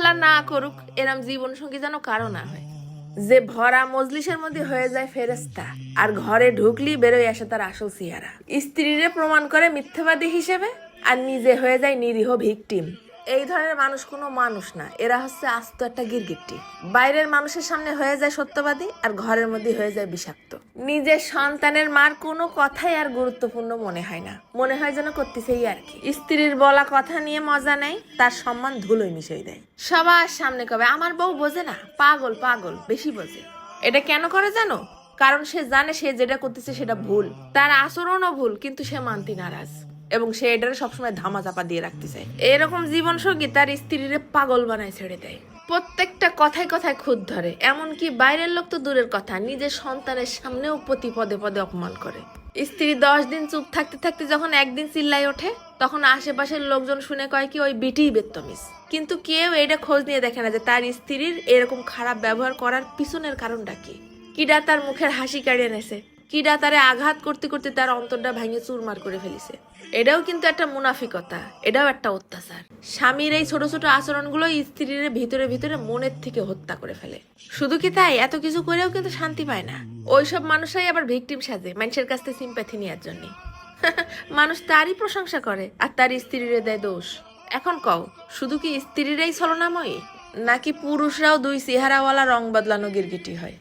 আর না করুক, এরম জীবন সঙ্গী যেন কারো না হয়, যে ভরা মজলিসের মধ্যে হয়ে যায় ফেরেস্তা, আর ঘরে ঢুকলি বেরোয় আসে তার আসল চেহারা। স্ত্রীরে প্রমাণ করে মিথ্যাবাদী হিসেবে, আর নিজে হয়ে যায় নিরীহ ভিকটিম। এই ধরনের মানুষ কোনো মানুষ না, এরা হচ্ছে আস্ত একটা গিরগিট্টি। বাইরের মানুষের সামনে হয়ে যায় সত্যবাদী, আর ঘরের মধ্যে হয়ে যায় বিষাক্ত। নিজের সন্তানের মার কোনো কথাই আর গুরুত্বপূর্ণ মনে হয় না, মনে হয় যেন করতেছেই আর কি। স্ত্রীর বলা কথা নিয়ে মজা নেয়, তার সম্মান ধুলোয় মিশিয়ে দেয়। সবার সামনে কবে আমার বউ বোঝে না, পাগল পাগল, বেশি বোঝে। এটা কেন করে জানো? কারণ সে জানে সে যেটা করতেছে সেটা ভুল, তার আচরণও ভুল, কিন্তু সে মানতে নারাজ, এবং সে এটারে সবসময় ধামা চাপা দিয়ে রাখতে চায়। এরকম জীবন সঙ্গী তার স্ত্রীরে পাগল বানায় ছেড়ে দেয়। প্রত্যেকটা কথায় কথায় খুঁত ধরে, এমনকি বাইরের লোক তো দূরের কথা, নিজের সন্তানের সামনেও প্রতি পদে পদে অপমান করে। স্ত্রী 10 দিন চুপ থাকতে থাকতে যখন একদিন চিল্লাই ওঠে, তখন আশেপাশের লোকজন শুনে কয় কি ওই বিটিই বেত্তমিজ। কিন্তু কেউ এটা খোঁজ নিয়ে দেখে না যে তার স্ত্রীর এরকম খারাপ ব্যবহার করার পিছনের কারণটা কি। কিডা তার মুখের হাসি কাড়িয়ে নেছে, কিডা তারে আঘাত করতে করতে তার অন্তরটা ভেঙে চুরমার করে ফেলিছে। এটাও কিন্তু একটা মুনাফিকতা, এটাও একটা অত্যাচার। স্বামীর এই ছোট ছোট আচরণগুলো স্ত্রীর ভিতরে ভিতরে মনের থেকে হত্যা করে ফেলে। শুধু কি তাই, এত কিছু করেও কিন্তু শান্তি পায় না। ওইসব মানুষই আবার ভিকটিম সাজে মানুষের কাছ থেকে সিম্প্যাথি নেওয়ার জন্য। মানুষ তারই প্রশংসা করে আর তার স্ত্রীরে দেয় দোষ। এখন কও, শুধু কি স্ত্রীরাই ছলনাময়ী, নাকি পুরুষরাও দুই চেহারাওয়ালা রং বদলানো গিরগিটি হয়?